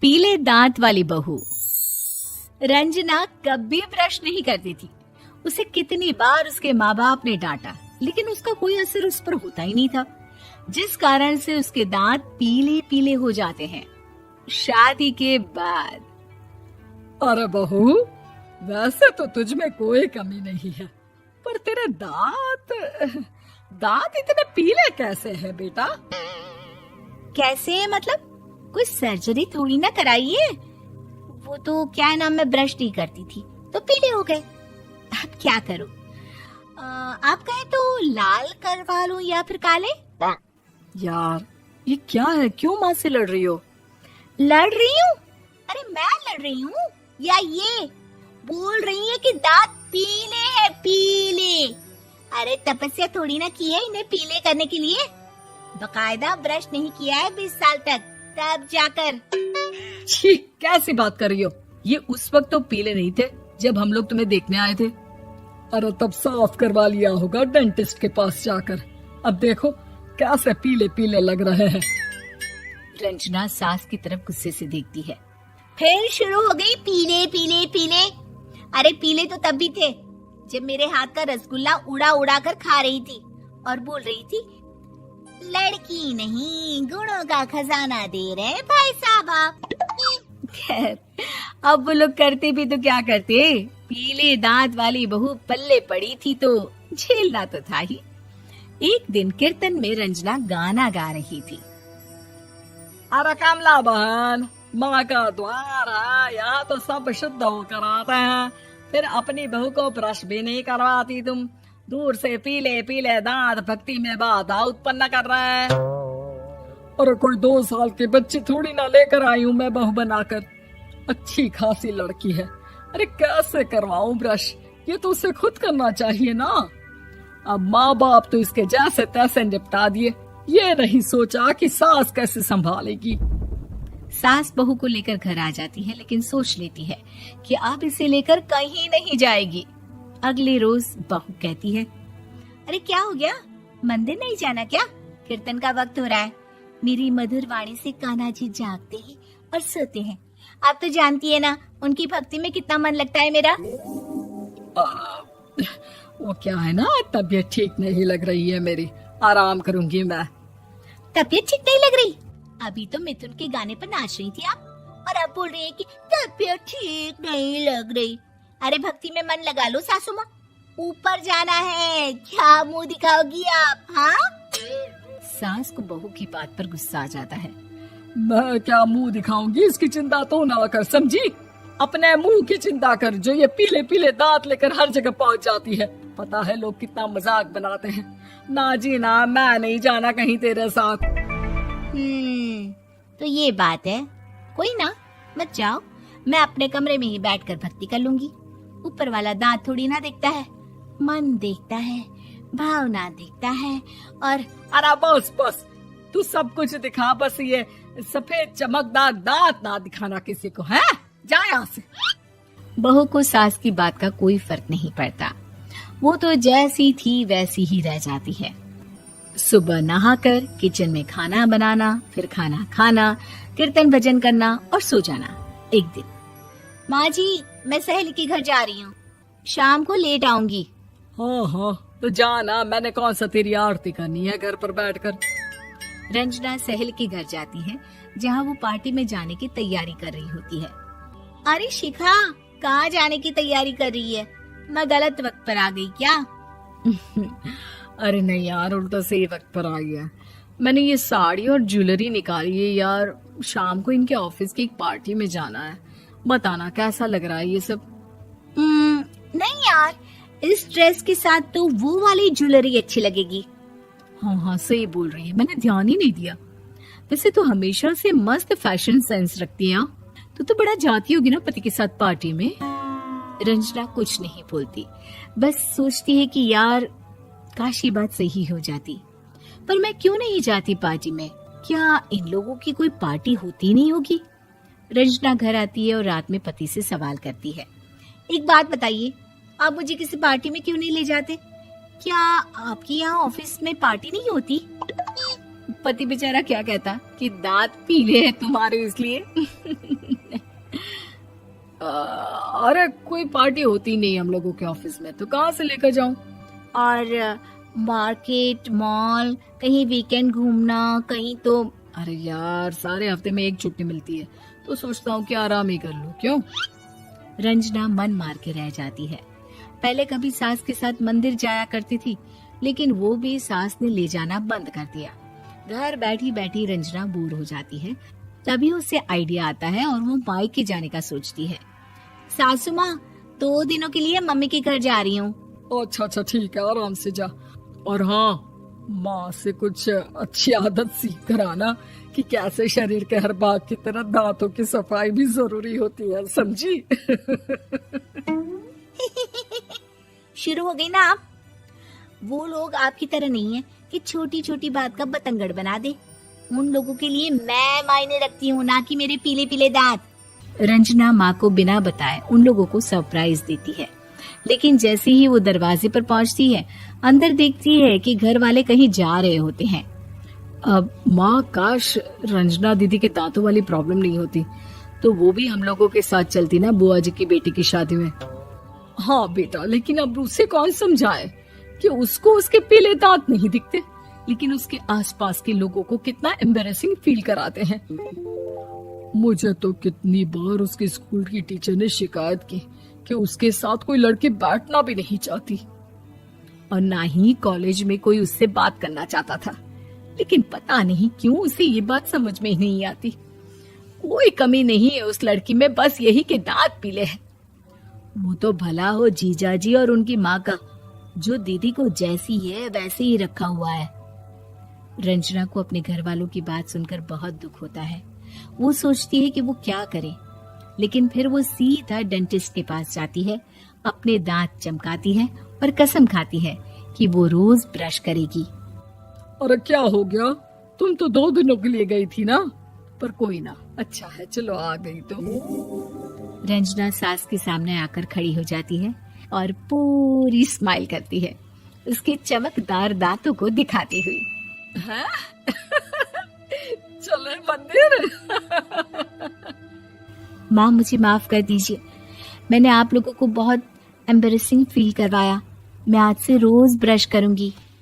पीले दांत वाली बहू। रंजना कभी ब्रश नहीं करती थी। उसे कितनी बार उसके माँ बाप ने डांटा, लेकिन उसका कोई असर उस पर होता ही नहीं था, जिस कारण से उसके दांत पीले पीले हो जाते हैं। शादी के बाद। अरे बहू, वैसे तो तुझ में कोई कमी नहीं है, पर तेरे दांत इतने पीले कैसे हैं बेटा? कैसे मतलब? कोई सर्जरी थोड़ी ना कराई है। वो तो क्या नाम, मैं ब्रश नहीं करती थी तो पीले हो गए। अब क्या करूं? आप कहें तो लाल करवा लूं या फिर काले? यार ये क्या है, क्यों माँ से लड़ रही हो? लड़ रही हूँ? अरे मैं लड़ रही हूँ या ये बोल रही है कि दांत पीले हैं, पीले। अरे तपस्या थोड़ी ना की है इन्हें पीले करने के लिए। बकायदा ब्रश नहीं किया है 20 साल तक, तब जाकर। छी, कैसी बात कर रही हो? ये उस वक्त तो पीले नहीं थे जब हम लोग तुम्हें देखने आए थे। अरे तब साफ करवा लिया होगा डेंटिस्ट के पास जाकर। अब देखो कैसे पीले पीले लग रहे हैं। रंजना सास की तरफ गुस्से से देखती है। फिर शुरू हो गई पीले पीले पीले। अरे पीले तो तब भी थे जब मेरे हाथ का रसगुल्ला उड़ा उड़ा कर खा रही थी और बोल रही थी, लड़की नहीं गुणों का खजाना दे रहे भाई साहब आप। खैर, अब वो लोग करते भी तो क्या करते, पीले दांत वाली बहू पल्ले पड़ी थी तो झेलना तो था ही। एक दिन कीर्तन में रंजना गाना गा रही थी। अरे कमला बहन, माँ का द्वार है, यहाँ तो सब शुद्ध होकर आते हैं, फिर अपनी बहू को ब्रश भी नहीं करवाती तुम। दूर से पीले पीले दांत भक्ति में बाधा उत्पन्न कर रहे हैं। अरे कोई 2 साल के बच्चे थोड़ी ना लेकर आई हूँ मैं बहू बनाकर। अच्छी खासी लड़की है, अरे कैसे करवाऊं ब्रश? ये तो उसे खुद करना चाहिए ना। अब माँ बाप तो इसके जैसे तैसे निपटा दिए, ये नहीं सोचा कि सास कैसे संभालेगी। सास बहू को लेकर घर आ जाती है, लेकिन सोच लेती है कि अब इसे लेकर कहीं नहीं जाएगी। अगले रोज बहू कहती है, अरे क्या हो गया, मंदिर नहीं जाना क्या? कीर्तन का वक्त हो रहा है। मेरी मधुर वाणी से कान्हा जी जागते हैं और सोते हैं। आप तो जानती है ना उनकी भक्ति में कितना मन लगता है मेरा। वो क्या है ना, तबीयत ठीक नहीं लग रही है मेरी, आराम करूंगी मैं। तबीयत ठीक नहीं लग रही? अभी तो मिथुन के गाने पर नाच रही थी आप, और अब बोल रही है कि तबीयत ठीक नहीं लग रही। अरे भक्ति में मन लगा लो सासू माँ, ऊपर जाना है, क्या मुंह दिखाओगी आप? हाँ? सास को बहू की बात पर गुस्सा आ जाता है। मैं क्या मुंह दिखाऊंगी, इसकी चिंता तो ना कर, समझी? अपने मुंह की चिंता कर, जो ये पीले पीले दांत लेकर हर जगह पहुंच जाती है। पता है लोग कितना मजाक बनाते हैं। ना जी ना, मैं नहीं जाना कहीं तेरे साथ। तो ये बात है। कोई ना, मत जाओ, मैं अपने कमरे में ही बैठकर भक्ति कर लूंगी। ऊपर वाला दांत थोड़ी ना देखता है, मन देखता है, भावना देखता है। और अरे बस बस, तू सब कुछ दिखा, बस ये सफेद चमकदार दांत ना दिखाना किसी को, है? जा यहाँ से। बहू को सास की बात का कोई फर्क नहीं पड़ता, वो तो जैसी थी वैसी ही रह जाती है। सुबह नहाकर किचन में खाना बनाना, फिर खाना खाना, कीर्तन भजन करना और सो जाना। एक दिन, माँ जी मैं सहेली के घर जा रही हूँ, शाम को लेट आऊंगी। हाँ हाँ, तो जाना, मैंने कौन सा तेरी आरती करनी है घर पर बैठकर। रंजना सहेली के घर जाती है, जहाँ वो पार्टी में जाने की तैयारी कर रही होती है। अरे शिखा, कहाँ जाने की तैयारी कर रही है? मैं गलत वक्त पर आ गई क्या? अरे नहीं यार, उल्टा सही वक्त पर आ गया। मैंने ये साड़ी और ज्वेलरी निकाली है यार, शाम को इनके ऑफिस की एक पार्टी में जाना है। बताना कैसा लग रहा है ये सब? नहीं यार, इस ड्रेस के साथ तो वो वाली ज्वेलरी अच्छी लगेगी। हाँ हाँ सही बोल रही है, मैंने ध्यान ही नहीं दिया। वैसे तो हमेशा से मस्त फैशन सेंस रखती है। तो बड़ा जाती होगी ना पति के साथ पार्टी में। रंजना कुछ नहीं बोलती, बस सोचती है कि यार काश ये बात सही हो जाती। पर मैं क्यों नहीं जाती पार्टी में? क्या इन लोगों की कोई पार्टी होती नहीं होगी? रंजना घर आती है और रात में पति से सवाल करती है, एक बात बताइए, आप मुझे किसी पार्टी में क्यों नहीं ले जाते? क्या आपके यहाँ ऑफिस में पार्टी नहीं होती? पति बेचारा क्या कहता कि दांत पीले हैं तुम्हारे इसलिए। अरे कोई पार्टी होती नहीं हम लोगों के ऑफिस में, तो कहाँ से लेकर जाऊं? और मार्केट, मॉल, कहीं वीकेंड घूमना, कहीं तो। अरे यार सारे हफ्ते में एक छुट्टी मिलती है, तो सोचता हूँ कि आराम ही कर लूं। क्यों? रंजना मन मार के रह जाती है। पहले कभी सास के साथ मंदिर जाया करती थी, लेकिन वो भी सास ने ले जाना बंद कर दिया। घर बैठी बैठी रंजना बोर हो जाती है। तभी उसे आइडिया आता है और वो मायके जाने का सोचती है। सासू माँ, 2 दिनों के लिए मम्मी के घर जा रही हूँ। अच्छा ठीक है, आराम से जा। और हाँ, माँ से कुछ अच्छी आदत सीख कर आना कि कैसे शरीर के हर भाग की तरह दांतों की सफाई भी जरूरी होती है, समझी? शुरू हो गई ना आप। वो लोग आपकी तरह नहीं है कि छोटी छोटी बात का बतंगड़ बना दे। उन लोगों के लिए मैं मायने रखती हूँ, ना कि मेरे पीले पीले दांत। रंजना माँ को बिना बताए उन लोगों को सरप्राइज देती है, लेकिन जैसे ही वो दरवाजे पर पहुंचती है, अंदर देखती है कि घर वाले कहीं जा रहे होते हैं। अब माँ, काश रंजना दीदी के दांतों वाली प्रॉब्लम नहीं होती, तो वो भी हम लोगों के साथ चलती ना बुआ जी की बेटी की शादी में। हाँ बेटा, लेकिन अब उसे कौन समझाए कि उसको उसके पीले दांत नहीं दिखते, लेकिन उसके आसपास के लोगों को कितना एम्बैरेसिंग फील कराते हैं। मुझे तो कितनी बार उसके स्कूल की टीचर ने शिकायत की कि उसके साथ कोई लड़की बैठना भी नहीं चाहती, और ना ही कॉलेज में कोई उससे बात करना चाहता था। लेकिन पता नहीं क्यों उसे ये बात समझ में ही नहीं आती। कोई कमी नहीं है उस लड़की में, बस यही कि दांत पीले हैं। वो तो भला हो जीजा जी और उनकी माँ का, जो दीदी को जैसी है वैसे ही रखा हुआ है। रंजना को अपने घर वालों की बात सुनकर बहुत दुख होता है। वो सोचती है कि वो क्या करे, लेकिन फिर वो सीधा डेंटिस्ट के पास जाती है, अपने दांत चमकाती है और कसम खाती है कि वो रोज ब्रश करेगी। अरे क्या हो गया? तुम तो 2 दिनों के लिए गई थी ना, पर कोई ना, अच्छा है, चलो आ गई तो। रंजना सास के सामने आकर खड़ी हो जाती है और पूरी स्माइल करती है, उसके चमकदार दांतों को दिखाती हुई। हैं? चले मंदिर? माँ, मुझे माफ कर दीजिए, मैंने आप लोगों को बहुत एम्बैरेसिंग फील करवाया। मैं आज से रोज ब्रश करूंगी।